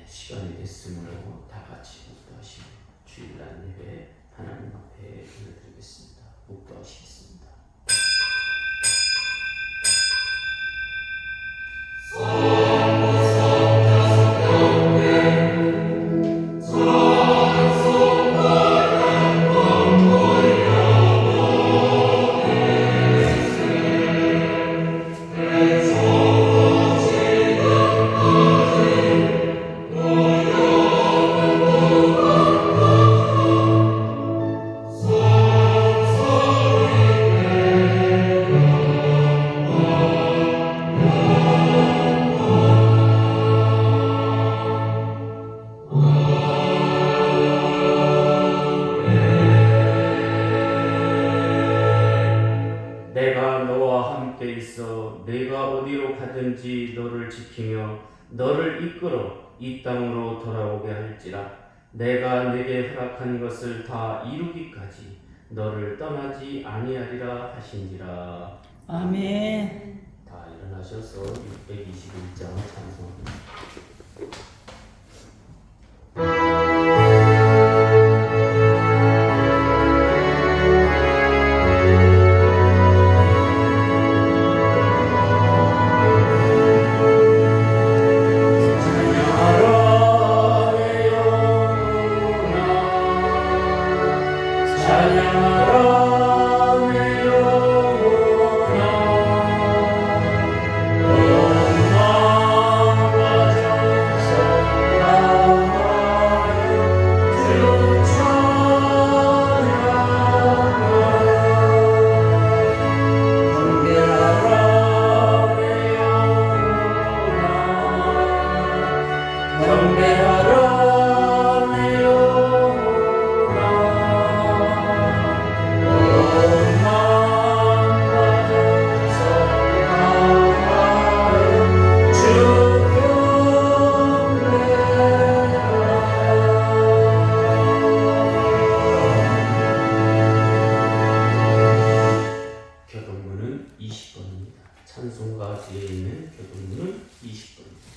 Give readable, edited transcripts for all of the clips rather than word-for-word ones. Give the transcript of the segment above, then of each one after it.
시간이 됐으므로 다 같이 묵도하시고 주일날 예배 하나님 앞에 올려드리겠습니다. 묵도하시겠습니다. 내가 너와 함께 있어 내가 어디로 가든지 너를 지키며 너를 이끌어 이 땅으로 돌아오게 할지라. 내가 내게 허락한 것을 다 이루기까지 너를 떠나지 아니하리라 하신지라. 아멘. 다 일어나셔서 621장 찬송합니다. 교동문은 20번입니다. 찬송가 뒤에 있는 교동문은 20번입니다.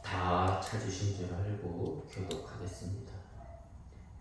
다 찾으신 줄 알고 교독하겠습니다.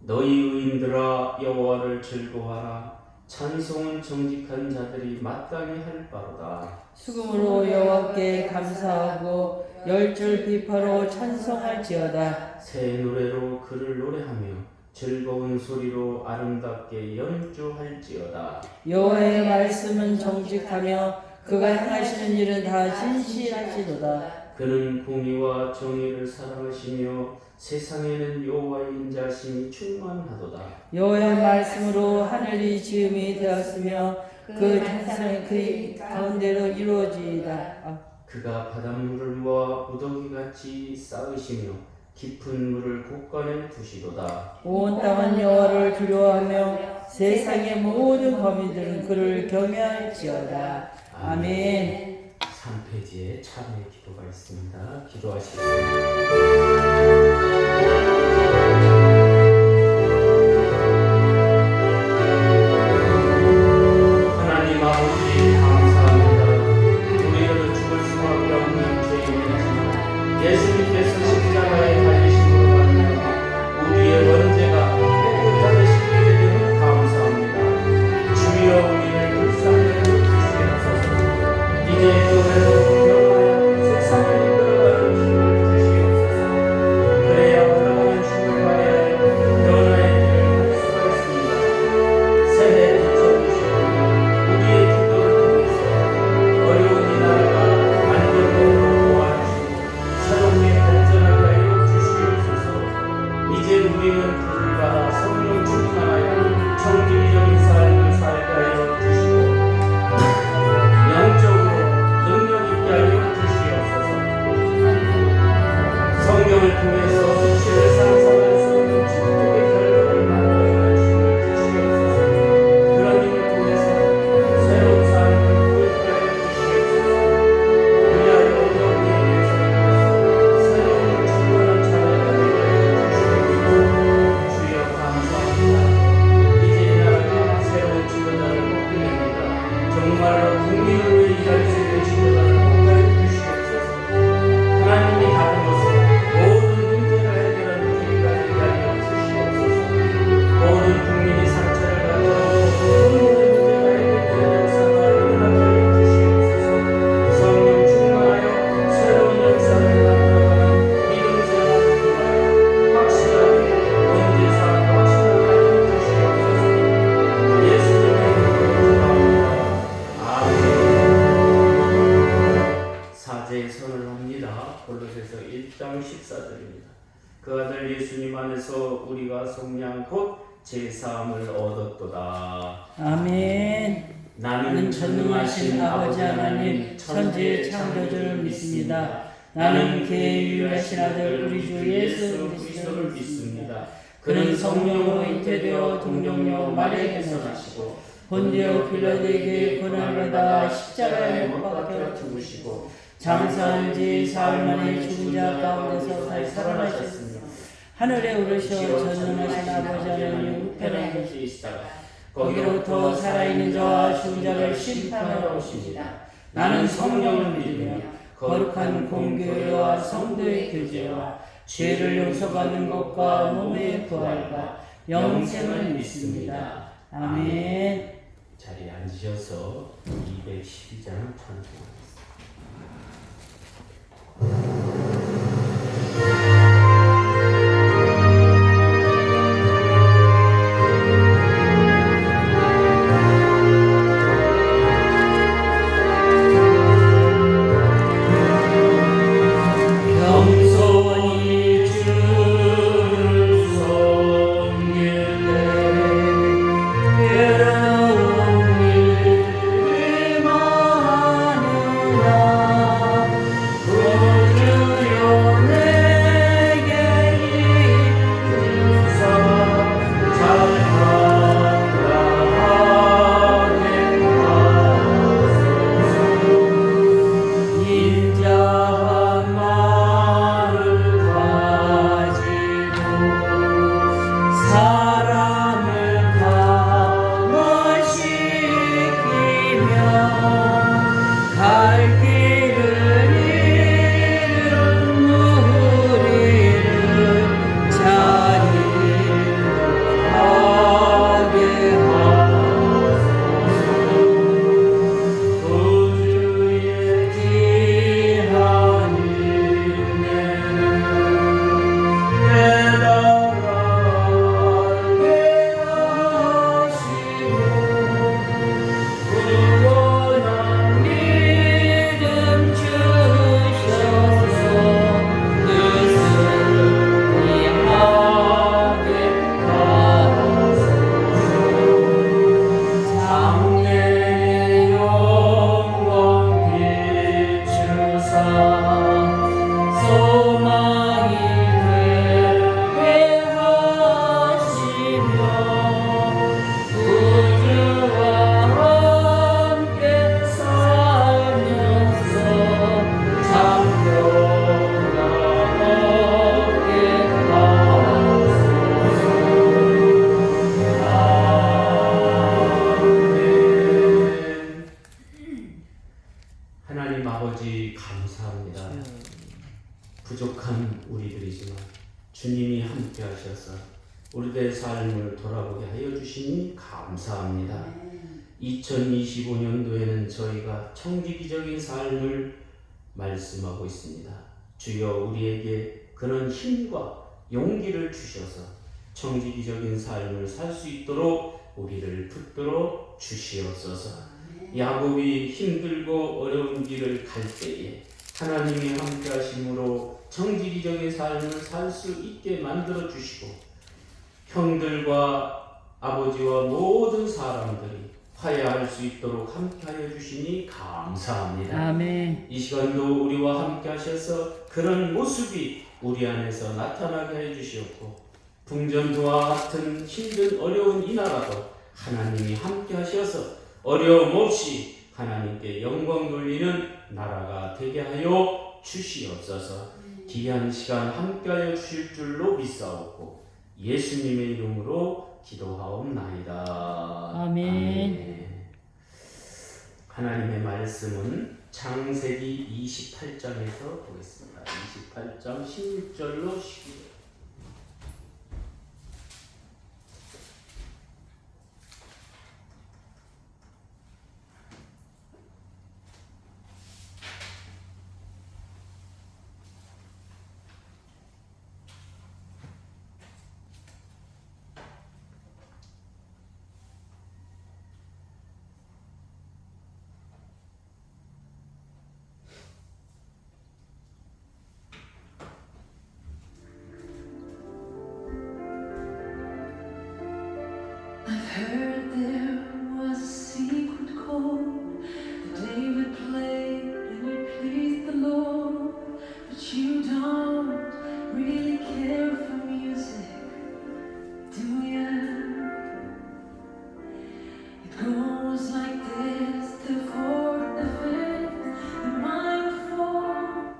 너희 의인들아 여호와를 즐거워하라. 찬송은 정직한 자들이 마땅히 할 바로다. 수금으로 여호와께 감사하고 열줄 비파로 찬송할지어다. 새 노래로 그를 노래하며 즐거운 소리로 아름답게 연주할지어다. 여호와의 말씀은 정직하며 그가 행하시는 일은 다 진실하시도다. 그는 공의와 정의를 사랑하시며 세상에는 여호와의 인자심이 충만하도다. 여호와의 말씀으로 하늘이 지음이 되었으며 그 탄생이 그 가운데로 이루어지이다. 그가 바닷물을 모아 무더기같이 쌓으시며 깊은 물을 곳간에 두시도다. 온 땅은 여호와를 두려워하며 세상의 모든 거민들은 그를 경외할지어다. 아멘. 3페이지에 참회 기도가 있습니다. 기도하시겠습니다. 하나님 아버지 감사합니다. 우리는 죽을 수밖에 없는 죄인이지만 예수님께서 십자가에 달리심으로 말미암아 우리의 원죄가 깨끗하게 씻기게 되니 감사합니다. 주여 우리를 불쌍히 여기시옵소서. 이제 교회로 변화하여 세상을 이끌어가는 힘을 주시옵소서. 그래야 흘러가는 죽을 바에 변화의 길을 갈 수가 있습니다. 새해 비춰주시고 우리의 기도를 통해서 어려운 이 나라가 안정되도록 도와주시고 새롭게 발전하게 하여 주시옵소서. 이제 우리는 불을 받아 성령 충만하여 정기적인 삶을 살게 하여 주시고 영적으로 능력 있게 하여 주시옵소서. 성경을 통해서 수치를 상상할 수 있는 축복의 결과를 만들어 주심을 주시옵소서. 그런 힘을 통해서 새로운 삶을 구했게 하여 주시옵소서. 그리하여 영계에 대해서 새로운 충만한 자녀가 되게 하여 주시옵소서. 주여 감사합니다. 우리가 속량 곧 제사함을 얻었도다. 아멘. 나는 전능하신 아버지 하나님 천지의 창조주를 믿습니다. 나는 그의 유일하신 아들 우리 주 예수 그리스도를 믿습니다. 그는 성령으로 잉태되어 동정녀 마리아에게서 나시고 본디오 빌라도에게 고난을 받아 십자가에 못 박혀 죽으시고 장사한 지 사흘 만에 죽은 자 가운데서 다시 살아나셨으며 하늘에 오르셔 전능하신 아버지 하나님 우편에 계시다가 거기로부터 살아있는 자와 죽은 자를 심판하러 오십니다. 나는 성령을 믿으며 거룩한 공교회와 성도의 교제와 죄를 용서받는 것과 몸의 부활과 영생을 믿습니다. 아멘. 자리에 앉으셔서 212장 찬송하겠습니다. 부족한 우리들이지만 주님이 함께 하셔서 우리들의 삶을 돌아보게 하여 주시니 감사합니다. 2025년도에는 저희가 청지기적인 삶을 말씀하고 있습니다. 주여 우리에게 그런 힘과 용기를 주셔서 청지기적인 삶을 살 수 있도록 우리를 붙들어 주시옵소서. 야곱이 힘들고 어려운 길을 갈 때에 하나님이 함께 하심으로 청지기적인 삶을 살 수 있게 만들어 주시고 형들과 아버지와 모든 사람들이 화해할 수 있도록 함께하여 주시니 감사합니다. 아멘. 이 시간도 우리와 함께 하셔서 그런 모습이 우리 안에서 나타나게 해주시옵고 풍전도와 같은 힘든 어려운 이 나라도 하나님이 함께 하셔서 어려움 없이 하나님께 영광 돌리는 나라가 되게 하여 주시옵소서. 귀한 시간 함께하여 주실 줄로 믿사옵고 예수님의 이름으로 기도하옵나이다. 아멘. 하나님의 말씀은 창세기 28장에서 보겠습니다. 28장 16절로 12절. heard there was a secret chord that David played and it pleased the Lord. But you don't really care for music, do ya? It goes like this, the fourth, the fifth, the minor four.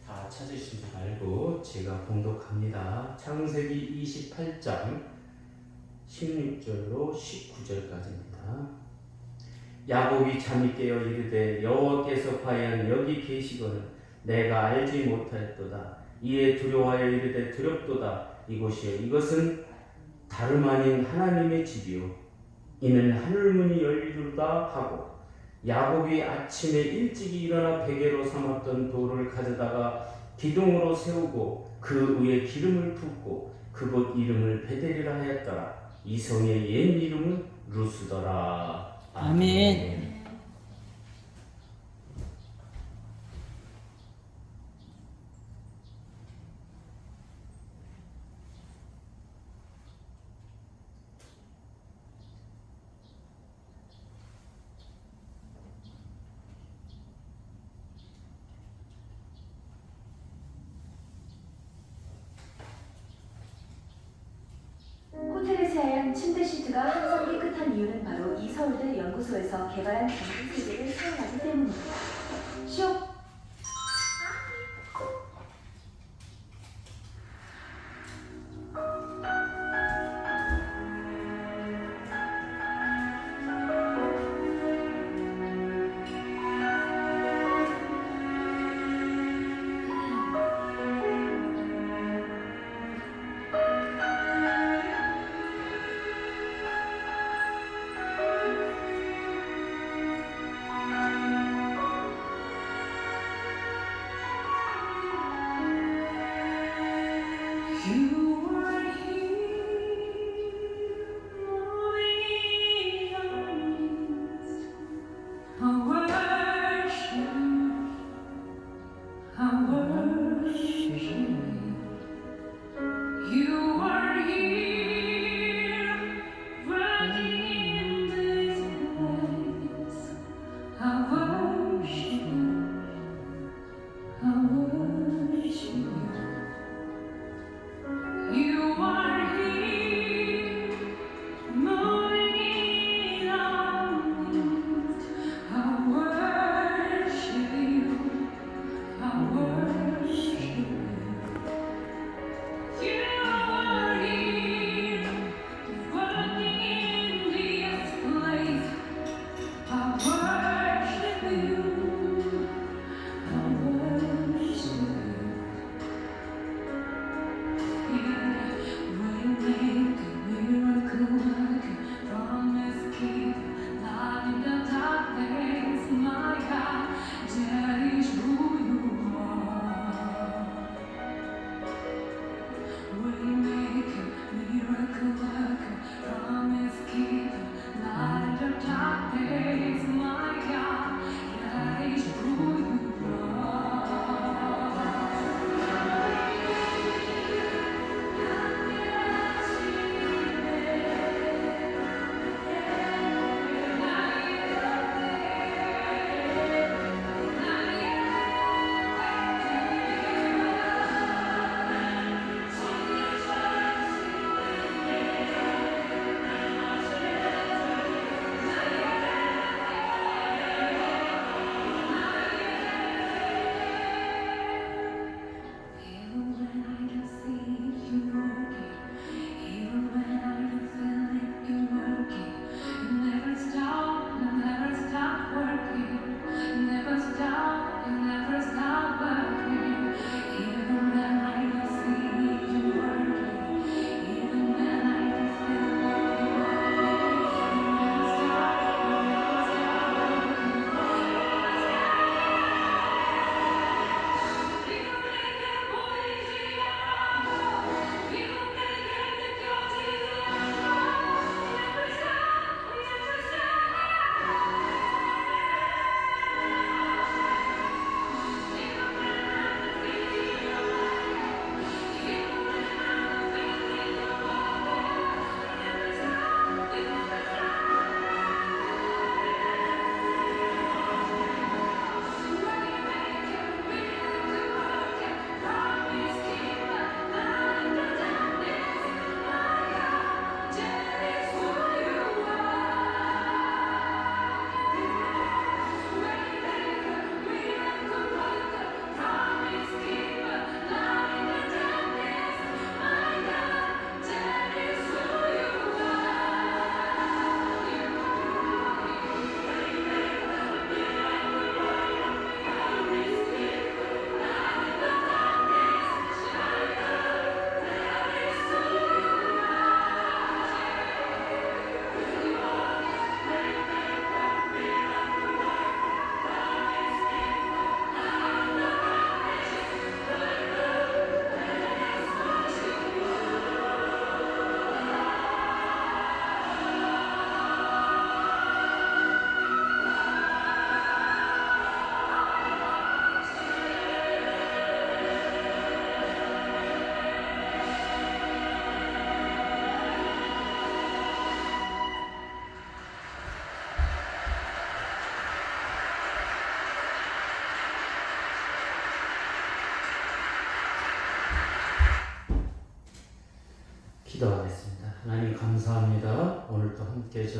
다 찾으시지 말고 제가 봉독합니다. 창세기 28장 16절로 19절까지입니다. 야곱이 잠이 깨어 이르되 여호와께서 과연 여기 계시거늘 내가 알지 못하였도다. 이에 두려워하여 이르되 두렵도다. 이곳이요 이것은 다름 아닌 하나님의 집이요 이는 하늘문이 열리도다 하고 야곱이 아침에 일찍이 일어나 베개로 삼았던 돌을 가져다가 기둥으로 세우고 그 위에 기름을 붓고 그곳 이름을 베델이라 하였더라. 이 성의 옛 이름은 루스더라. 아멘. 호텔에서 하얀 침대 시트가 항상 깨끗한 이유는 바로 이 서울대 연구소에서 개발한 전기 세제를 사용하기 때문입니다. 쇼!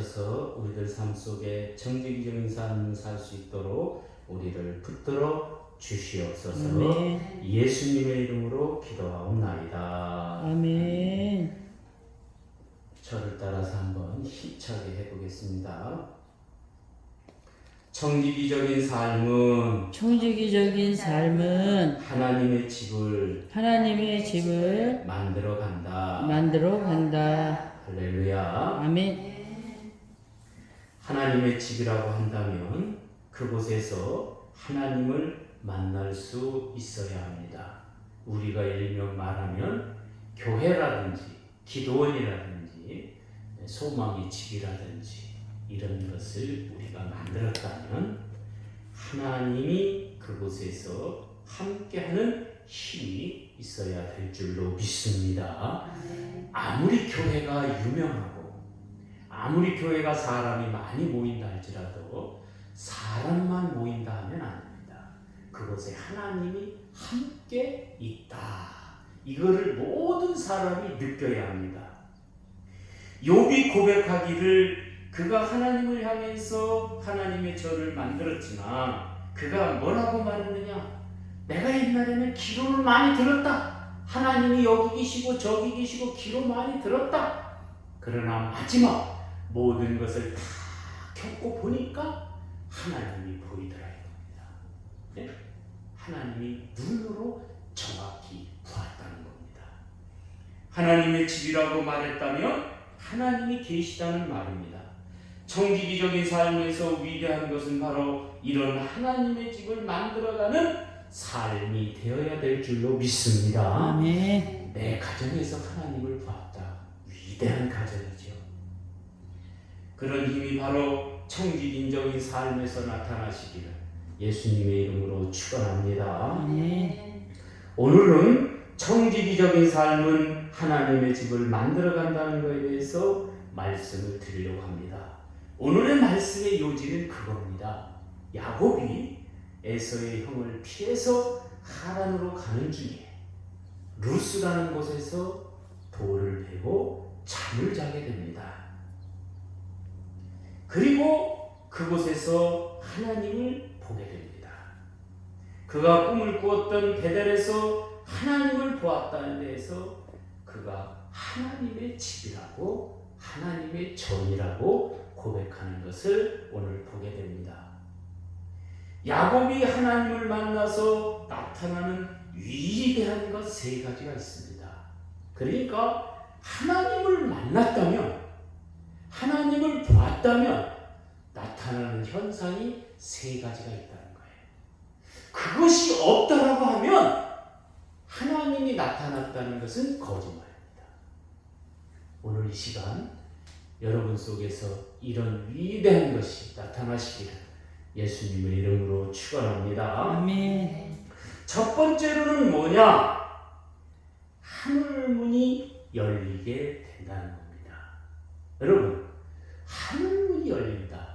하셔서 우리들 삶 속에 정직이적인 삶을 살 수 있도록 우리를 붙들어 주시옵소서. 아멘. 예수님의 이름으로 기도하옵나이다. 아멘. 저를 따라서 한번 힘차게 해보겠습니다. 정직이적인 삶은 청지기적인 삶은 하나님의 집을 만들어 간다. 할렐루야. 아멘. 하나님의 집이라고 한다면 그곳에서 하나님을 만날 수 있어야 합니다. 우리가 일명 말하면 교회라든지 기도원이라든지 소망의 집이라든지 이런 것을 우리가 만들었다면 하나님이 그곳에서 함께하는 힘이 있어야 될 줄로 믿습니다. 아무리 교회가 유명하고 아무리 교회가 사람이 많이 모인다 할지라도 사람만 모인다 하면 안 됩니다. 그곳에 하나님이 함께 있다. 이거를 모든 사람이 느껴야 합니다. 욥이 고백하기를 그가 하나님을 향해서 하나님의 저를 만들었지만 그가 뭐라고 말했느냐? 내가 옛날에는 기도를 많이 들었다. 하나님이 여기 계시고 저기 계시고 기도 많이 들었다. 그러나 마지막 모든 것을 다 겪고 보니까 하나님이 보이더라 이겁니다. 네? 하나님이 눈으로 정확히 보았다는 겁니다. 하나님의 집이라고 말했다면 하나님이 계시다는 말입니다. 정기기적인 삶에서 위대한 것은 바로 이런 하나님의 집을 만들어가는 삶이 되어야 될 줄로 믿습니다. 아멘. 내 가정에서 하나님을 보았다. 위대한 가정이죠. 그런 힘이 바로 청지기적인 삶에서 나타나시기를 예수님의 이름으로 축원합니다. 아멘. 오늘은 청지기적인 삶은 하나님의 집을 만들어간다는 것에 대해서 말씀을 드리려고 합니다. 오늘의 말씀의 요지는 그겁니다. 야곱이 에서의 형을 피해서 하란으로 가는 중에 루스라는 곳에서 돌을 베고 잠을 자게 됩니다. 그리고 그곳에서 하나님을 보게 됩니다. 그가 꿈을 꾸었던 베델에서 하나님을 보았다는 데에서 그가 하나님의 집이라고 하나님의 전이라고 고백하는 것을 오늘 보게 됩니다. 야곱이 하나님을 만나서 나타나는 위대한 것 세 가지가 있습니다. 그러니까 하나님을 만났다면, 하나님을 보았다면 나타나는 현상이 세 가지가 있다는 거예요. 그것이 없다라고 하면 하나님이 나타났다는 것은 거짓말입니다. 오늘 이 시간 여러분 속에서 이런 위대한 것이 나타나시기를 예수님의 이름으로 축원합니다. 아멘. 첫 번째로는 뭐냐? 하늘문이 열리게 된다는 겁니다. 여러분, 하늘문이 열린다.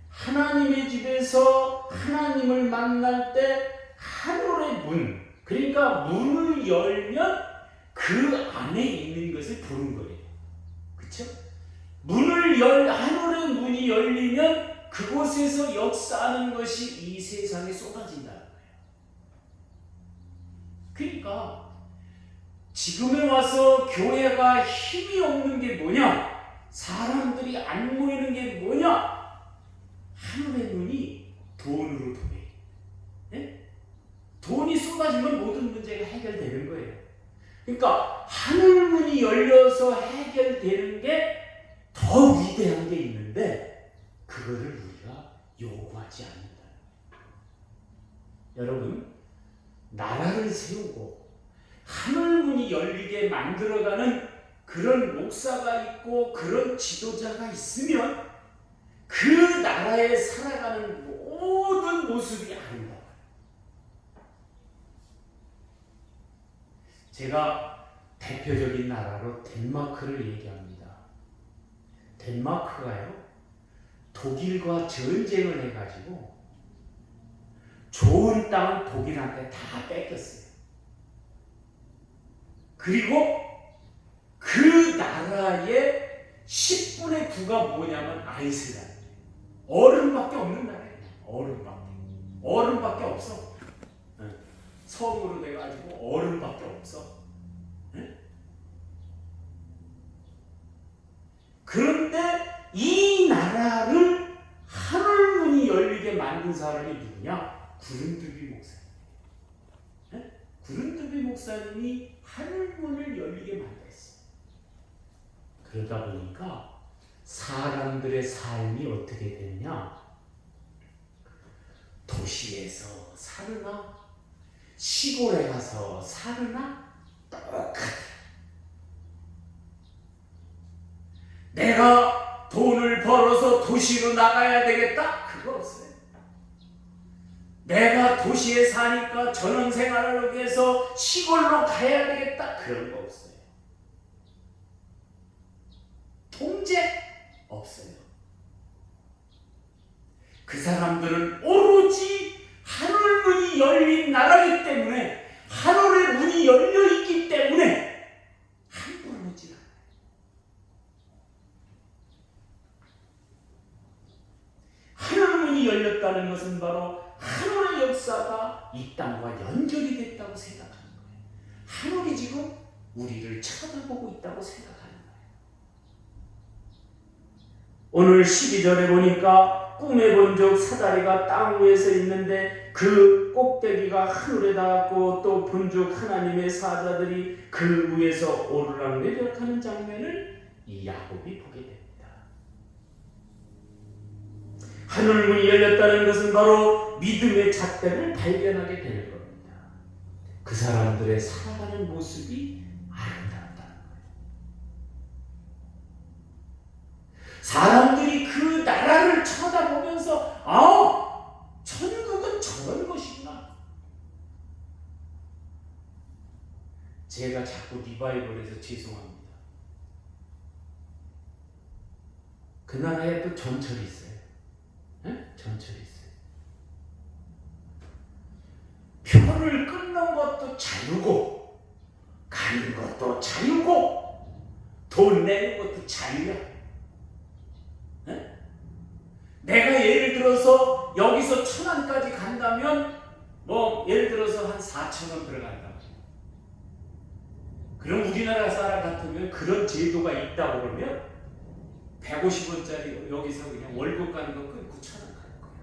하나님의 집에서 하나님을 만날 때 하늘의 문, 그러니까 문을 열면 그 안에 있는 것을 보는 거예요. 그렇죠? 하늘의 문이 열리면 그곳에서 역사하는 것이 이 세상에 쏟아진다는 거예요. 그러니까 지금에 와서 교회가 힘이 없는 게 뭐냐? 사람들이 안 모이는 게 뭐냐? 하늘의 문이 돈으로 통해. 네? 돈이 쏟아지면 모든 문제가 해결되는 거예요. 그러니까 하늘 문이 열려서 해결되는 게 더 위대한 게 있는데 그거를 우리가 요구하지 않는다. 여러분, 나라를 세우고 하늘 문이 열리게 만들어가는 그런 목사가 있고 그런 지도자가 있으면 그 나라에 살아가는 모든 모습이 아름다워요. 제가 대표적인 나라로 덴마크를 얘기합니다. 덴마크가요, 독일과 전쟁을 해가지고 좋은 땅은 독일한테 다 뺏겼어요. 그리고 그 나라의 10분의 9가 뭐냐면 아이슬란드. 얼음밖에 없는 나라예요. 얼음밖에 없어. 섬으로 돼가지고 얼음밖에 없어. 그런데 이 나라를 하늘문이 열리게 만든 사람이 누구냐? 구른투비 목사님. 구른투비 목사님이 하늘문을 열리게 만들었어. 그러다 보니까 사람들의 삶이 어떻게 되느냐? 도시에서 사느나 시골에 가서 사느나 똑같아. 내가 돈을 벌어서 도시로 나가야 되겠다? 그거 없어요. 내가 도시에 사니까 전원생활을 위해서 시골로 가야 되겠다? 그런 거 없어요. 통제 없어요. 그 사람들은 오로지 하늘문이 열린 나라이기 때문에, 하늘의 문이 열려있기 때문에 함부로 오지 않아요. 하늘문이 열렸다는 것은 바로 하늘의 역사가 이 땅과 연결이 됐다고 생각하는 거예요. 하늘이 지금 우리를 쳐다보고 있다고 생각하는 거예요. 오늘 12절에 보니까 꿈에 본 적 사다리가 땅 위에 서 있는데 그 꼭대기가 하늘에 닿았고 또 본 적 하나님의 사자들이 그 위에서 오르락내리락하는 장면을 이 야곱이 보게 됩니다. 하늘문이 열렸다는 것은 바로 믿음의 잣대를 발견하게 되는 겁니다. 그 사람들의 살아가는 모습이 아름답다는 거예요. 사람들이 그 나라를 쳐다보면서 천국은 저런 것이구나. 제가 자꾸 리바이벌해서 죄송합니다. 그 나라에 또 전철이 있어요. 전철이 있어요. 표를 끊는 것도 자유고 가는 것도 자유고 돈 내는 것도 자유야. 내가 예를 들어서 여기서 천안까지 간다면 예를 들어서 한 4,000원 들어간다. 그럼 우리나라 사람 같으면 그런 제도가 있다고 그러면 150원짜리 여기서 그냥 월급 가는 거 끊고 1,000원 가는 거야.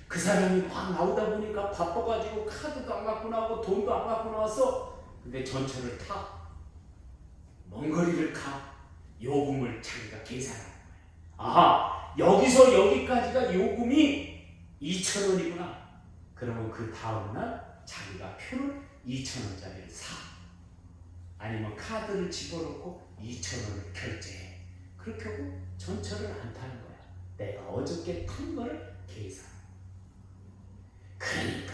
그 사람이 막 나오다 보니까 바빠가지고 카드도 안 갖고 나오고 돈도 안 갖고 나왔어. 근데 전철을 타. 먼 거리를 가. 요금을 자기가 계산하는 거야. 아하, 여기서 여기까지가 요금이 2,000원이구나. 그러면 그 다음날 자기가 표를 2,000원짜리를 사. 아니면 카드를 집어넣고 2,000원을 결제해. 그렇게 하고 전철을 안 타는 거야. 내가 어저께 탄 거를 계산. 그러니까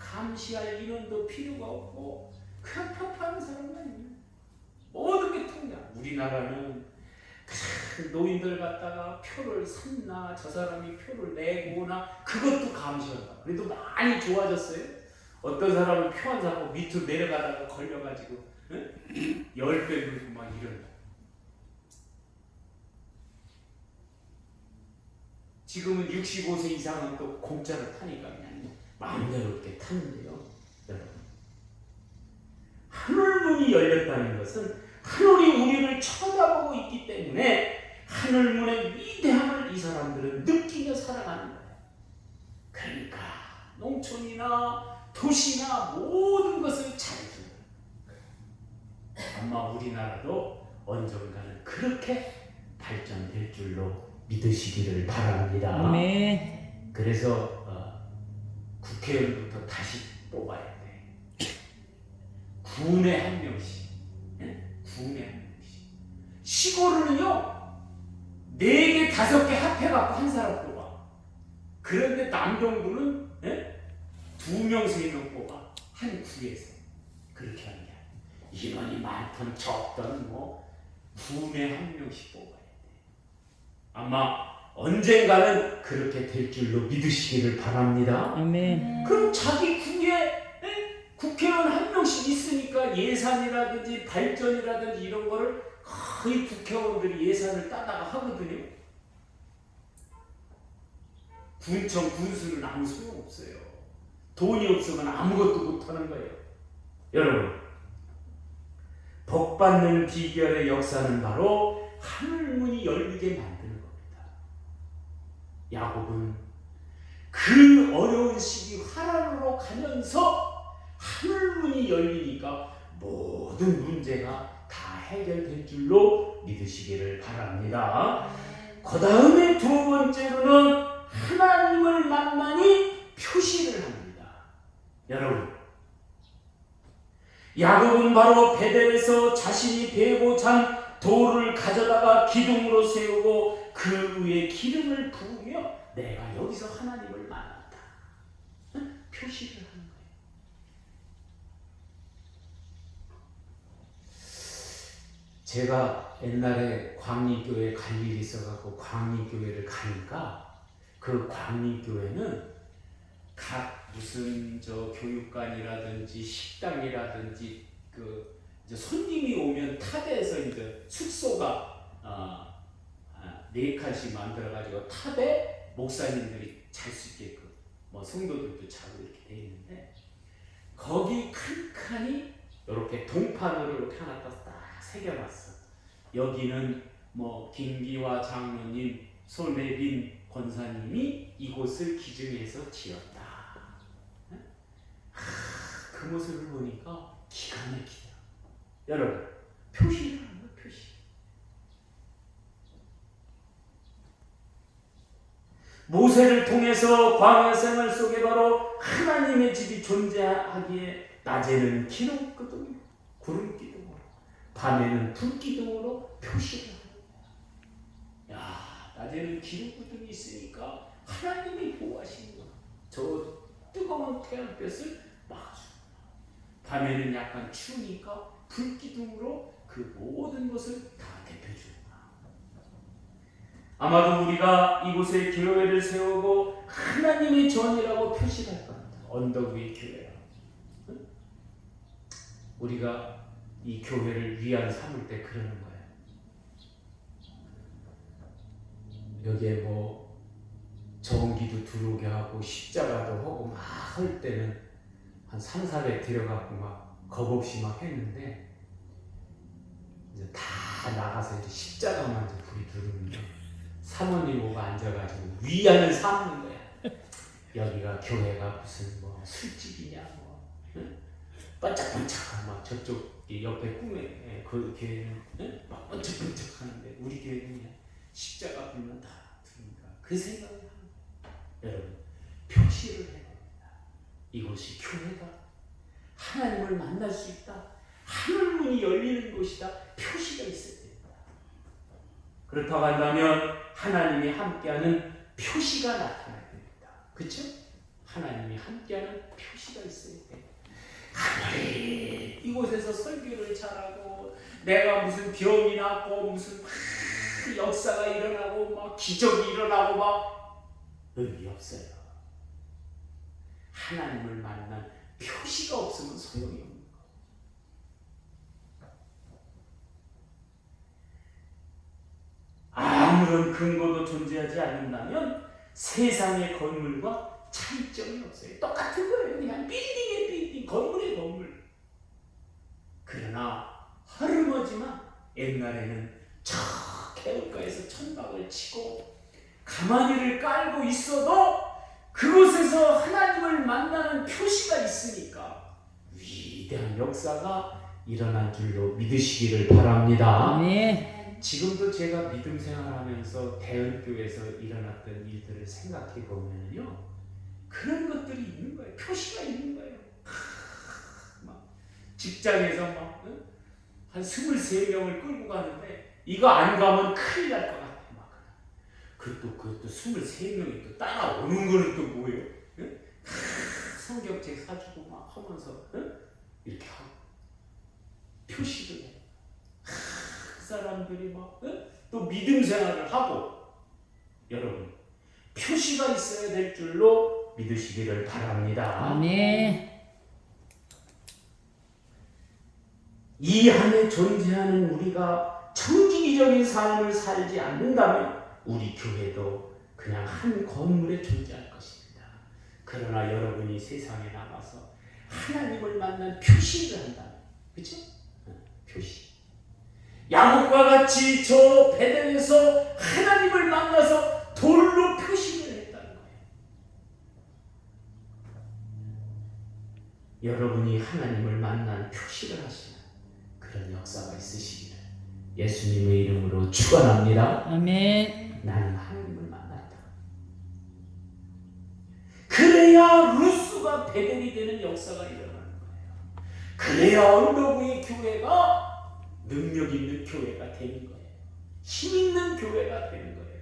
감시할 인원도 필요가 없고 그냥 표파하는 사람만 있는 모든 게 통냐. 우리나라는 노인들 갖다가 표를 샀나, 저 사람이 표를 내고나 그것도 감시한다. 그래도 많이 좋아졌어요. 어떤 사람은 표 안 사고 밑으로 내려가다가 걸려가지고 10배 물고 막 이런다. 지금은 65세 이상은 또 공짜로 타니까 그냥 마음대로 이렇게 타는데요. 여러분, 하늘문이 열렸다는 것은 하늘이 우리를 쳐다보고 있기 때문에 하늘문의 위대함을 이 사람들은 느끼며 살아가는 거예요. 그러니까 농촌이나 도시나 모든 것을 잘해주는 거예요. 아마 우리나라도 언젠가는 그렇게 발전될 줄로 믿으시기를 바랍니다. 아멘. 그래서 국회의원부터 다시 뽑아야 돼. 군에 한 명씩. 군에 한 명씩. 시골은요 4개, 5개 합해갖고 한 사람 뽑아. 그런데 남동구는 2명, 3명 뽑아. 한 구에서. 그렇게 하는 게 아니야. 인원이 많든 적든 군에 한 명씩 뽑아야 돼. 아마 언젠가는 그렇게 될 줄로 믿으시기를 바랍니다. 아멘. 그럼 자기 구에 국회의원 한 명씩 그것이 있으니까 예산이라든지 발전이라든지 이런 거를 거의 국회의원들이 예산을 따다가 하거든요. 군청, 군수는 아무 소용없어요. 돈이 없으면 아무것도 못하는 거예요. 여러분, 복받는 비결의 역사는 바로 하늘문이 열리게 만드는 겁니다. 야곱은 그 어려운 시기 하란으로 가면서 하늘문이 열리니까 모든 문제가 다 해결될 줄로 믿으시기를 바랍니다. 그 다음에 두 번째로는 하나님을 만나니 표시를 합니다. 여러분, 야곱은 바로 베델에서 자신이 베고 잔 돌을 가져다가 기둥으로 세우고 그 위에 기름을 부으며 내가 여기서 하나님을 만났다. 표시를 하는 거예요. 제가 옛날에 광리교회 갈 일이 있어갖고 광리교회를 가니까 그 광리교회는 각 무슨 저 교육관이라든지 식당이라든지 그 이제 손님이 오면 탑에서 이제 숙소가 4칸씩 만들어가지고 탑에 목사님들이 잘 수 있게끔 뭐 성도들도 자고 이렇게 돼 있는데 거기 큰 칸이 이렇게 동판으로 이렇게 하나 딱 새겨놨어. 여기는 뭐 김기화 장로님, 손혜빈 권사님이 이곳을 기증해서 지었다. 그 모습을 보니까 기가 막히다. 여러분, 표시를 하는 거예요, 표시. 모세를 통해서 광야 생활 속에 바로 하나님의 집이 존재하기에 낮에는 기름 기둥, 구름 기둥으로, 밤에는 불 기둥으로 표시를 하는 거야. 야, 낮에는 기름 기둥이 있으니까 하나님이 보호하시는 거야. 저 뜨거운 태양볕을 막아주는 거야. 밤에는 약간 추우니까 불 기둥으로 그 모든 것을 다 대표주는 거야. 아마도 우리가 이곳에 교회를 세우고 하나님의 전이라고 표시를 할 겁니다. 언덕 위의 교회라. 응? 우리가 이 교회를 위안 삼을 때 그러는 거예요. 여기에 뭐 전기도 들어오게 하고 십자가도 하고 막 할 때는 한 3,400 들어가고 막 겁없이 막 했는데 이제 다 나가서 이제 십자가만 이제 불이 들어오면 사모님 오고 앉아가지고 위안을 삼는 거야. 여기가 교회가 무슨 뭐 술집이냐 뭐 응? 반짝반짝하고 막 저쪽 옆에 꿈에 그 교회는 응? 막 번쩍번쩍하는데 우리 교회는 그냥 십자가 불면 다 들으니까 그 생각을 하는 거예요. 여러분, 표시를 해야 됩니다. 이곳이 교회다. 하나님을 만날 수 있다. 하늘문이 열리는 곳이다. 표시가 있어야 됩니다. 그렇다고 한다면 하나님이 함께하는 표시가 나타나야 됩니다. 그렇죠? 하나님이 함께하는 표시가 있어야 돼요. 아무리 이곳에서 설교를 잘하고 내가 무슨 병이 났고 무슨 역사가 일어나고 막 기적이 일어나고 막 의미 없어요. 하나님을 만난 표시가 없으면 소용이 없는 거예요. 아무런 근거도 존재하지 않는다면 세상의 건물과 차이점이 없어요. 똑같은 거예요. 그냥 빌딩의 빌딩, 건물의 건물. 그러나 허름하지만 옛날에는 저 개울가에서 천막을 치고 가마니를 깔고 있어도 그곳에서 하나님을 만나는 표시가 있으니까 위대한 역사가 일어난 줄로 믿으시기를 바랍니다. 네. 지금도 제가 믿음 생활하면서 대은교회에서 일어났던 일들을 생각해 보면요, 그런 것들이 있는 거예요. 표시가 있는 거예요. 막 직장에서 막 한 23명을 끌고 가는데 이거 안 가면 큰일 날 것 같아. 막 그것도 23명이 또 따라오는 거는 또 뭐예요? 성경책 사주고 막 하면서 이렇게 하고 표시를 해. 그 사람들이 막 또 믿음 생활을 하고, 여러분, 표시가 있어야 될 줄로 믿으시기를 바랍니다. 아멘. 이 안에 존재하는 우리가 청지기적인 삶을 살지 않는다면 우리 교회도 그냥 한 건물에 존재할 것입니다. 그러나 여러분이 세상에 나가서 하나님을 만난 표시를 한다면, 그렇죠? 표시. 야곱과 같이 저 베델에서 하나님을 만나서 돌로 표시를 했다는 거예요. 여러분이 하나님을 만난 표시를 하시는 그런 역사가 있으시기를 예수님의 이름으로 축원합니다. 아멘. 나는 하나님을 만났다. 그래야 루스가 베델이 되는 역사가 일어나는 거예요. 그래야 언더부의 교회가 능력 있는 교회가 되는 거예요. 힘 있는 교회가 되는 거예요.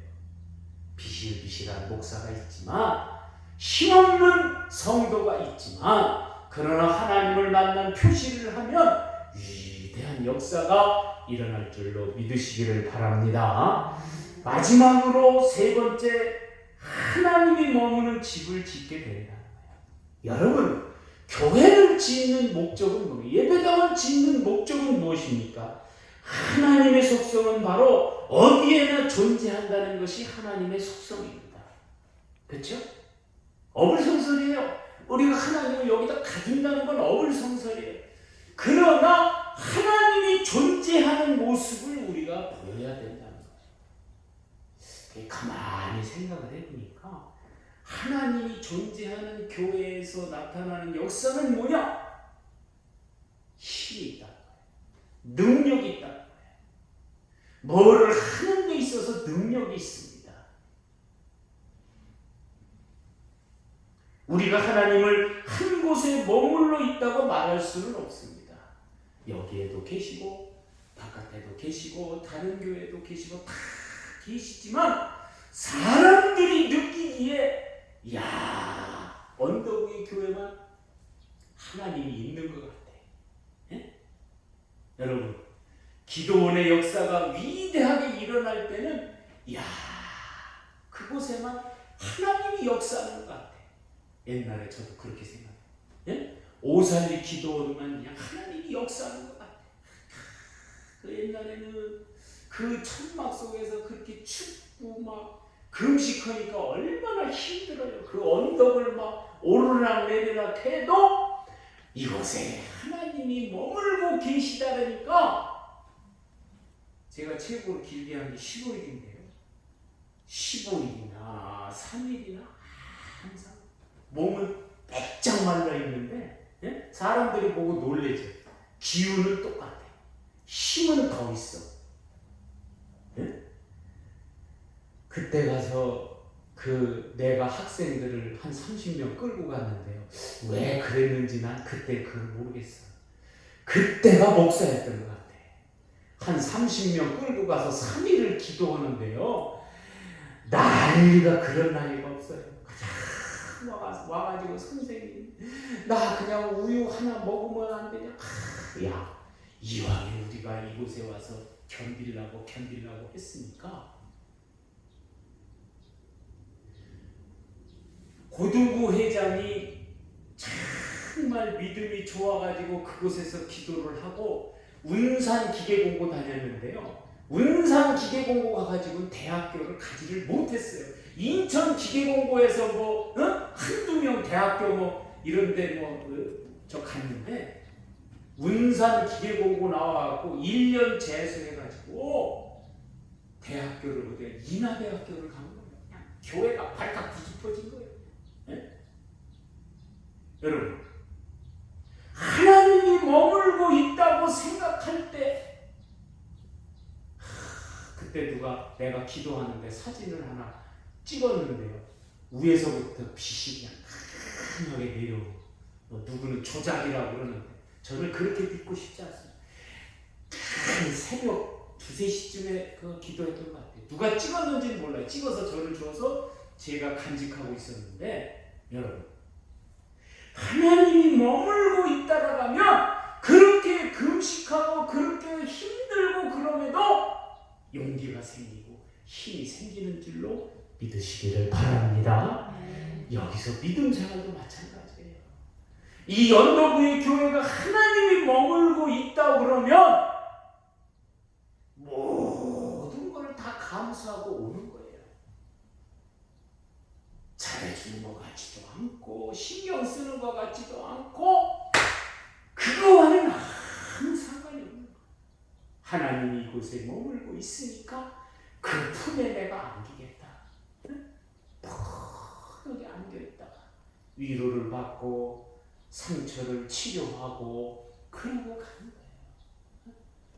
비실비실한 목사가 있지만, 힘없는 성도가 있지만, 그러나 하나님을 만난 표시를 하면 위대한 역사가 일어날 줄로 믿으시기를 바랍니다. 마지막으로 세 번째, 하나님이 머무는 집을 짓게 된다는 거예요. 여러분, 교회를 짓는 목적은 뭐예요? 예배당을 짓는 목적은 무엇입니까? 하나님의 속성은 바로 어디에나 존재한다는 것이 하나님의 속성입니다. 그렇죠? 어불성설이에요. 우리가 하나님을 여기다 가둔다는 건 어불성설이에요. 그러나 하나님이 존재하는 모습을 우리가 보여야 된다는 거예요. 가만히 생각을 해보니까 하나님이 존재하는 교회에서 나타나는 역사는 뭐냐? 힘이 있다는 거예요. 능력이 있다는 거예요. 뭐를 하는 데 있어서 능력이 있습니다. 우리가 하나님을 한 곳에 머물러 있다고 말할 수는 없습니다. 여기에도 계시고 바깥에도 계시고 다른 교회도 계시고 다 계시지만 사람들이 느끼기에 야, 언더부의 교회만 하나님이 있는 것 같아. 예? 여러분, 기도원의 역사가 위대하게 일어날 때는 야, 그곳에만 하나님이 역사하는 것 같아. 옛날에 저도 그렇게 생각해요. 예? 오살리 기도원만 그냥 하나님이 역사하는 것 같아. 그 옛날에는 그 천막 속에서 그렇게 춥고 막 금식하니까 얼마나 힘들어요. 그 언덕을 막 오르락 내리락 해도 이곳에 하나님이 머물고 계시다니까. 제가 최고로 길게 한 게 15일인데요. 15일이나 3일이나 항상 몸은 백장 말라 있는데, 예? 사람들이 보고 놀래죠. 기운은 똑같아. 힘은 더 있어. 예? 그때 가서 내가 학생들을 한 30명 끌고 갔는데요. 왜 그랬는지 난 그때 그걸 모르겠어. 그때가 목사였던 것 같아. 한 30명 끌고 가서 3일을 기도하는데요. 난리가 그런 난리가 없어요. 그냥 와가지고 선생님, 나 그냥 우유 하나 먹으면 안 되냐? 야, 이왕에 우리가 이곳에 와서 견디려고 했으니까 고등부 회장이 정말 믿음이 좋아가지고 그곳에서 기도를 하고 운산 기계공고 다녔는데요. 운산 기계공고 가가지고 대학교를 가지를 못했어요. 인천 기계공고에서 뭐 한두 명 대학교 뭐 이런데 저 갔는데 운산 기계공고 나와갖고 1년 재수해가지고 대학교를 어디가 인하대학교를 간 거예요. 그냥 교회가 발칵 뒤집어진 거예요. 네? 여러분, 하나님이 머물고 있다고 생각할 때 그때 내가 기도하는데 사진을 하나 찍었는데요. 위에서부터 빛이 그냥 강하게 내려오고 누구는 조작이라고 그러는데 저는 그렇게 믿고 싶지 않습니다. 새벽 2-3시쯤에 기도했던 것 같아요. 누가 찍었는지는 몰라요. 찍어서 저를 줘서 제가 간직하고 있었는데, 여러분, 하나님이 머물고 있다가 가면 그렇게 금식하고 그렇게 힘들고 그럼에도 용기가 생기고 힘이 생기는 줄로 믿으시기를 바랍니다. 여기서 믿음 생활도 마찬가지예요. 이 언덕 위의 교회가 하나님이 머물고 있다고 그러면 모든 걸 다 감수하고 오는 거예요. 잘해주는 것 같지도 않고 신경 쓰는 것 같지도 않고 그거와는 아무 상관이 없는 거예요. 하나님이 이곳에 머물고 있으니까 그 품에 내가 안기겠다. 퍽하게 안겨있다가 위로를 받고 상처를 치료하고 그러고 가는 거예요.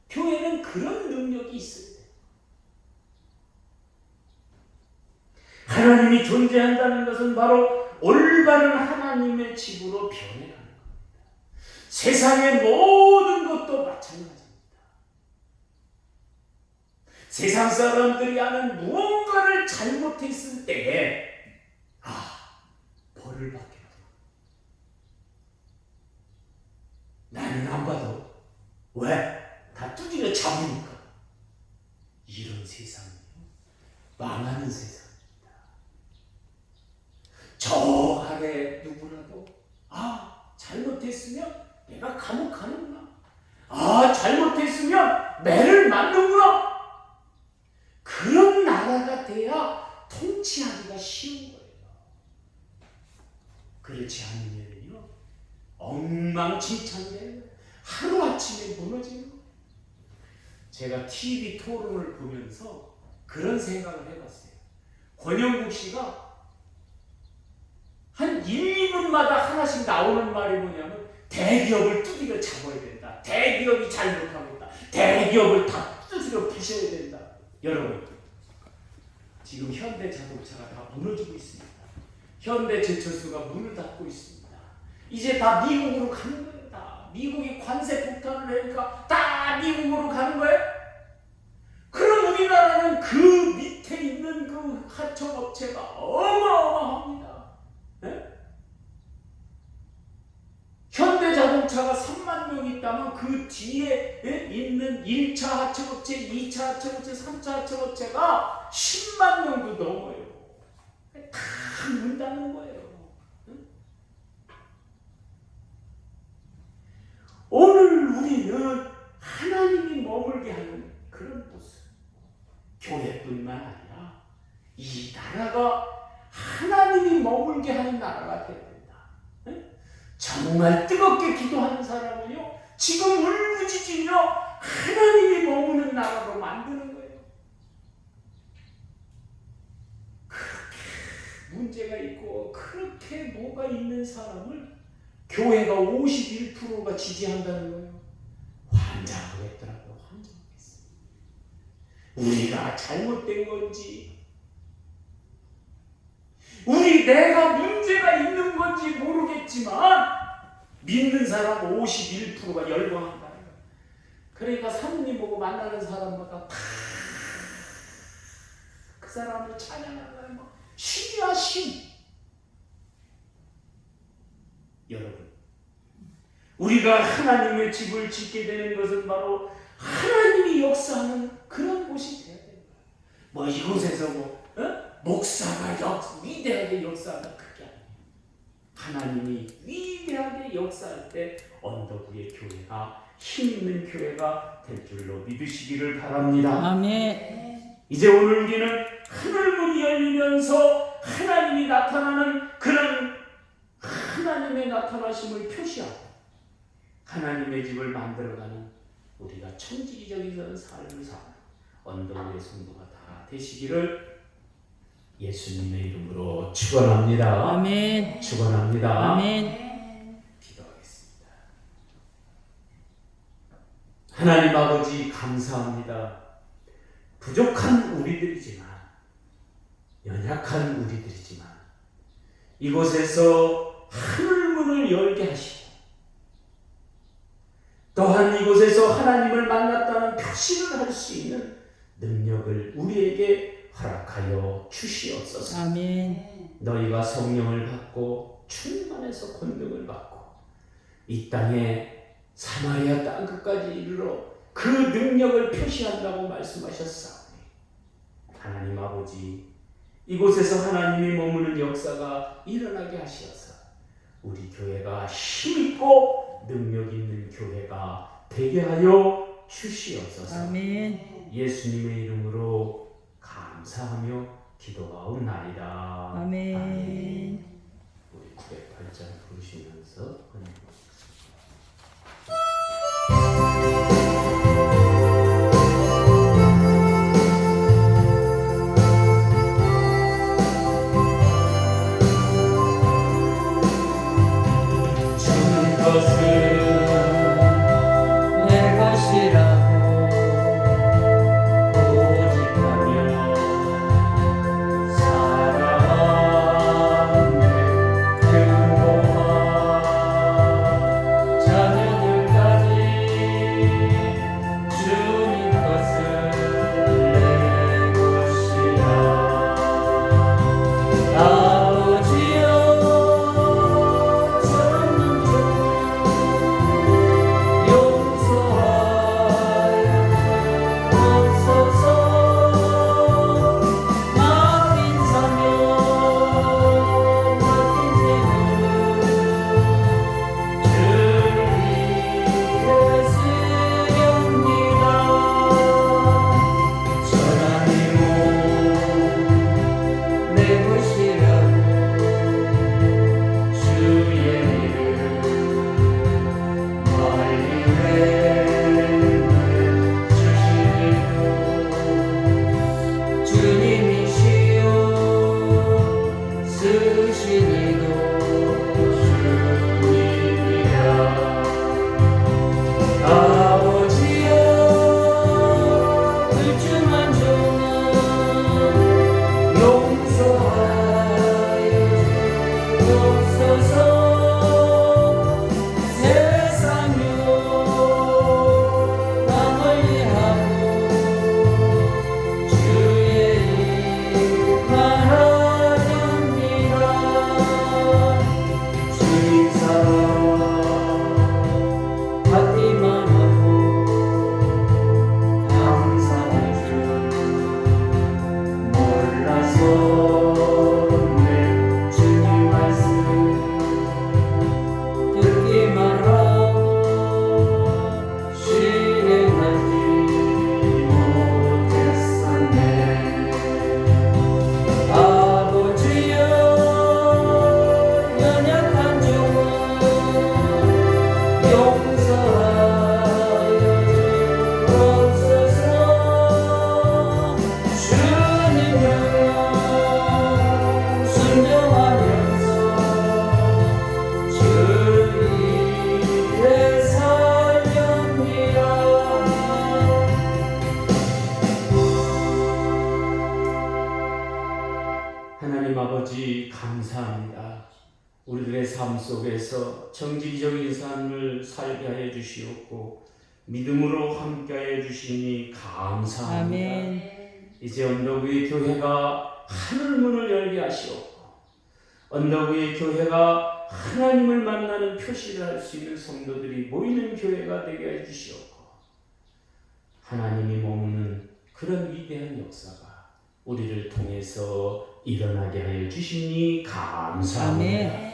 교회는 그런 능력이 있어야 돼요. 하나님이 존재한다는 것은 바로 올바른 하나님의 집으로 변해가는 겁니다. 세상의 모든 것도 마찬가지입니다. 세상 사람들이 하는 무언가를 잘못했을 때에 벌을 받게 돼요. 나는 안 받아. 왜? 다 두드려 잡으니까. 이런 세상이에요. 망하는 세상입니다. 저 아래 누구라도 잘못했으면 내가 감옥 가는구나. 잘못했으면 매를 맞는구나. 그런 나라가 돼야 통치하기가 쉬운 거예요. 그렇지 않으면요 엉망진창되는 거예요. 하루아침에 무너지는 거예요. 제가 TV 토론을 보면서 그런 생각을 해봤어요. 권영국 씨가 한 1, 2분마다 하나씩 나오는 말이 뭐냐면 대기업을 두드려 잡아야 된다. 대기업이 잘못하고 있다. 대기업을 다 두드려 부셔야 된다. 여러분, 지금 현대자동차가 다 무너지고 있습니다. 현대제철소가 문을 닫고 있습니다. 이제 다 미국으로 가는 거예요. 다 미국이 관세 폭탄을 하니까 다 미국으로 가는 거예요. 그럼 우리나라는 그 밑에 있는 그 하청업체가 어마어마합니다. 네? 현대자동차가 3만 명 있다면 그 뒤에 있는 1차 하청업체, 2차 하청업체, 3차 하청업체가 10만 명도 넘어요. 다 문 닫는 거예요. 오늘 우리는 하나님이 머물게 하는 그런 모습. 교회뿐만 아니라 이 나라가 하나님이 머물게 하는 나라가 되어야 된다. 정말 뜨겁게 기도하는 사람은요, 지금 울부짖으며 하나님이 머무는 나라로 만드는 거예요. 그렇게 문제가 있고 그렇게 뭐가 있는 사람을 교회가 51%가 지지한다는 거예요. 환장하겠더라고요. 환장하겠어요. 우리가 잘못된 건지, 내가 문제가 있는 건지 모르겠지만 믿는 사람 51%가 열광한다는 거예요. 그러니까 사모님 보고 만나는 사람마다 다 그 사람을 찬양하는 거예요. 신이야 신. 여러분, 우리가 하나님의 집을 짓게 되는 것은 바로 하나님이 역사하는 그런 곳이 되어야 되는 거예요. 뭐 이곳에서 목사가 위대하게 역사한다, 그게 아니에요. 하나님이 위대하게 역사할 때 언덕 위의 교회가 힘있는 교회가 될 줄로 믿으시기를 바랍니다. 아멘. 이제 오늘 우리는 하늘문이 열리면서 하나님이 나타나는 그런 하나님의 나타나심을 표시하고 하나님의 집을 만들어가는 우리가 천지기적인 삶을 사는 언덕 위의 성도가 다 되시기를 예수님의 이름으로 축원합니다. 아멘. 축원합니다. 아멘. 기도하겠습니다. 하나님 아버지 감사합니다. 부족한 우리들이지만, 연약한 우리들이지만 이곳에서 하늘문을 열게 하시고 또한 이곳에서 하나님을 만났다는 표시를 할 수 있는 능력을 우리에게 허락하여 주시옵소서. 아멘. 너희가 성령을 받고 충만해서 권능을 받고 이 땅에 사마리아 땅 끝까지 이르러 그 능력을 표시한다고 말씀하셨사오니 하나님 아버지, 이곳에서 하나님이 머무는 역사가 일어나게 하시어서 우리 교회가 힘있고 능력 있는 교회가 되게 하여 주시옵소서. 아멘. 예수님의 이름으로 감사하며 기도하옵나이다. 아멘. 우리 908장 부르시면서 헌금합시다. 주는 것은 내 것이라고 오직하며 사랑하네 그동안 자녀들까지 주님 것은 내 것이라. 아버지여 저는 용서하여 주옵소서. 맡긴 사명 맡긴 재물을 주를 위해 쓰렵니다. 전하니 내 것이라고 주의 이름 멀리 내주시니도 주님이시여 쓰시니도 주님이라. 아버지여 불중한 종은 용서하여 주옵소서. 세상요 나 멀리하고 주의 일만 하렵니다. 주님 사랑 받기만 하고 감사할 줄 몰랐었네. 주님 말씀 듣기만 하고 실행하지 못했었네. 아버지여 연약한 종은 용서하여 주옵소서. 주님 명령 순종하면서 주를 위해 살렵니다. 하나님 아버지 감사합니다. 우리들의 삶 속에서 정직적인 삶을 살게 하여 주시옵고 믿음으로 함께하여 주시니 감사합니다. 아멘. 이제 언덕 위의 교회가 하늘 문을 열게 하시옵고 언덕 위의 교회가 하나님을 만나는 표시를 할 수 있는 성도들이 모이는 교회가 되게 해 주시옵고 하나님이 머무는 그런 위대한 역사가 우리를 통해서 일어나게 하여 주시니 감사합니다. 아멘.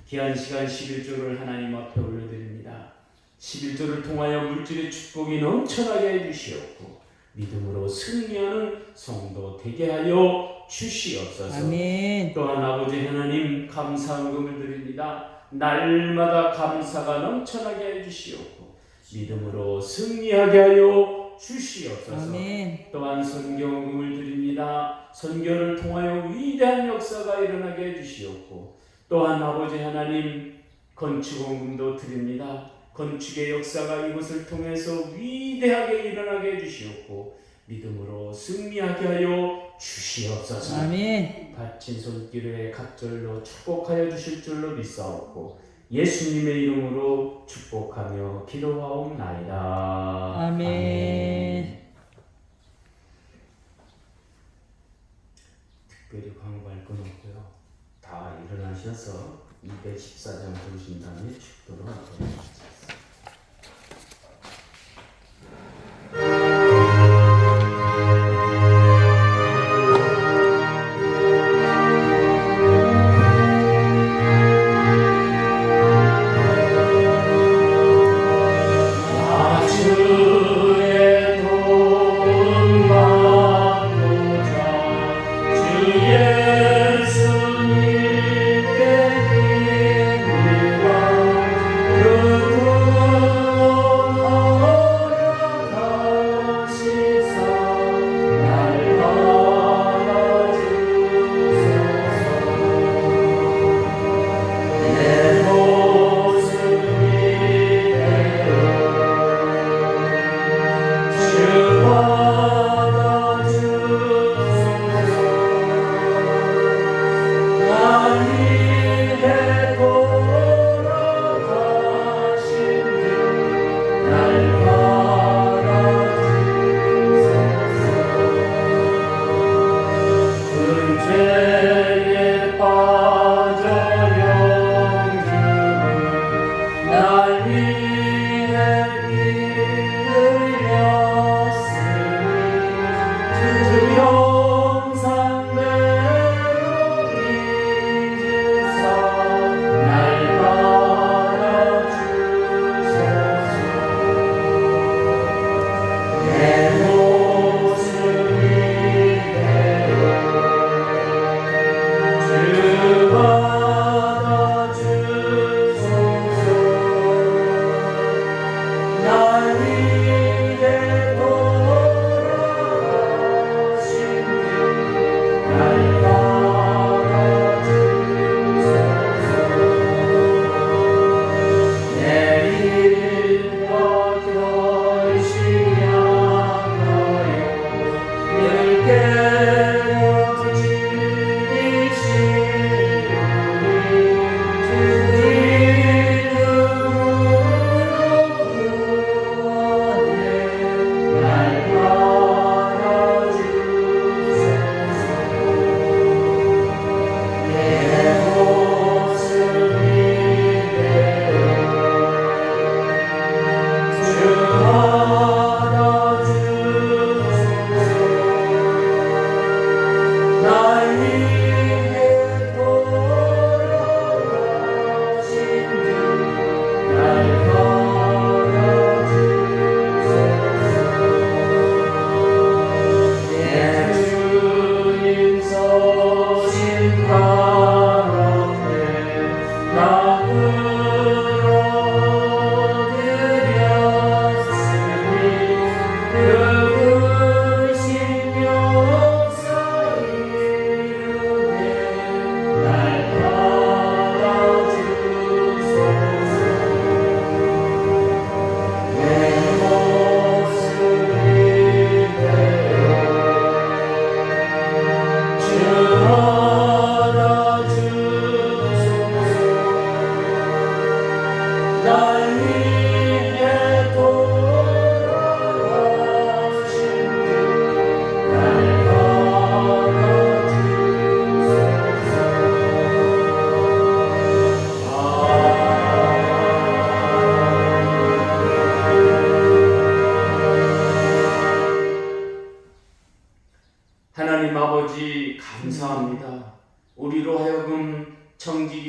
귀한 시간 11조를 하나님 앞에 올려드립니다. 11조를 통하여 물질의 축복이 넘쳐나게 해주시옵고 믿음으로 승리하는 성도 되게 하여 주시옵소서. 아멘. 또한 아버지 하나님 감사한금을 드립니다. 날마다 감사가 넘쳐나게 해주시옵고 믿음으로 승리하게 하여 주시옵소서. 아멘. 또한 선경금을 드립니다. 선교를 통하여 위대한 역사가 일어나게 해주시옵고 또한 아버지 하나님 건축원금도 드립니다. 건축의 역사가 이곳을 통해서 위대하게 일어나게 해주시옵고 믿음으로 승리하게 하여 주시옵소서. 아멘. 다친 손길에 갑절로 축복하여 주실 줄로 믿사옵고 예수님의 이름으로 축복하며 기도하옵나이다. 아멘. 특별히 광고할 건 없고요. 다 일어나셔서 214장 부르신 다음에 축도로 하겠습니다.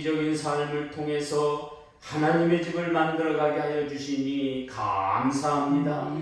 정기적인 삶을 통해서 하나님의 집을 만들어가게 하여 주시니 감사합니다.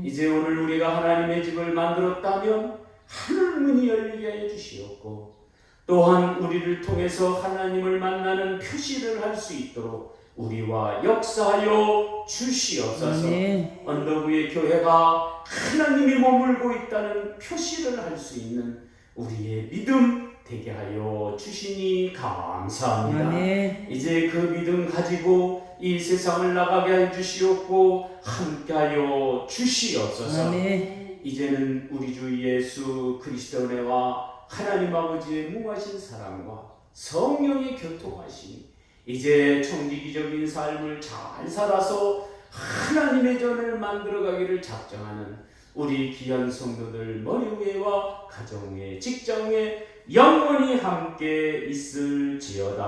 이제 오늘 우리가 하나님의 집을 만들었다면 하늘 문이 열리게 하여 주시옵고 또한 우리를 통해서 하나님을 만나는 표시를 할 수 있도록 우리와 역사하여 주시옵소서. 아멘. 언덕 위의 교회가 하나님이 머물고 있다는 표시를 할 수 있는 우리의 믿음 되게 하여 주시니 감사합니다. 아멘. 이제 그 믿음 가지고 이 세상을 나가게 해 주시옵고 함께하여 주시옵소서. 아멘. 이제는 우리 주 예수 그리스도의 은혜와 하나님 아버지의 무하신 사랑과 성령의 교통하심이 이제 청지기적인 삶을 잘 살아서 하나님의 전을 만들어가기를 작정하는 우리 귀한 성도들 머리 위에와 가정에 직장에 영원히 함께 있을지어다.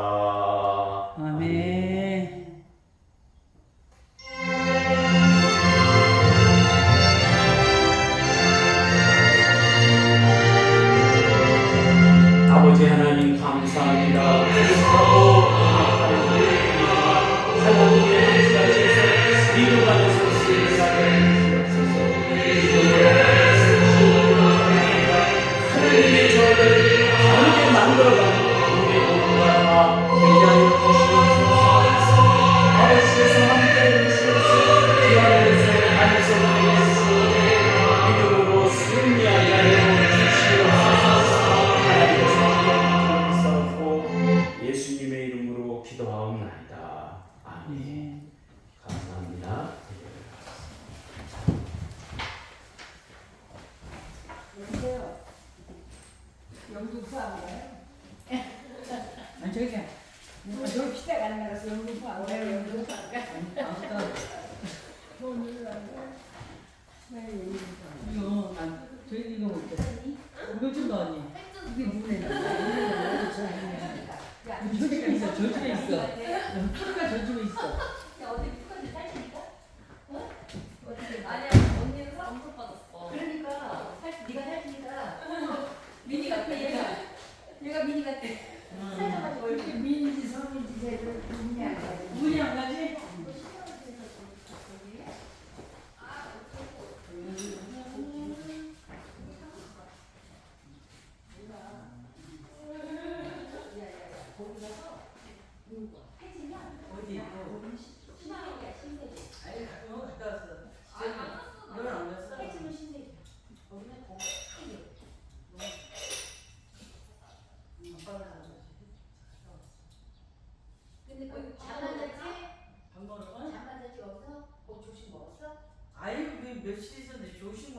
아멘. 아버지 하나님 감사합니다. 기도하고 하나님의 뜻하셔서 믿음 안에서 신뢰하게 주시옵소서. 하나님의 저를 다르게 만들어가는 우리 모두가 되게 하여 주시옵소서. 아버지께서 함께해 주시옵소서. 귀한 곳에 안에서 믿음으로 승리하게 하여 주시옵소서. 예수님의 이름으로 기도하옵나이다. 아멘. 감사합니다. 아니 저기 저기 피자 가는 나라서 영등포 안 가요. 영등포 안 가. 이거 난 저기 이거 먹자. 이거 좀 넣었니? 이게 뭐네? 저기가 있어. 저쪽에 있어. 푸르가 저쪽에 있어. 어디 누구한테 살찌니까? 아니야, 언니는 엄청 빠졌어. 그러니까 네가 살찌니까 미니 같아, 얘가 미니 같아. 살쪄가지고 얼굴 민지 성인지 쟤들 문이 안 가지. 문이 안 가지? 어디? 신세계야 신세계. 아니 그거 갔다 왔어. 너는 안 갔어? 해지는 신세계. 거기는 더 크게. 아빠랑 안 갔어. 근데 거기 잠만 잤지? 밥 먹으러 가? 잠만 잤지 없어? 조식 먹었어? 아유 그 며칠 있었는데 조식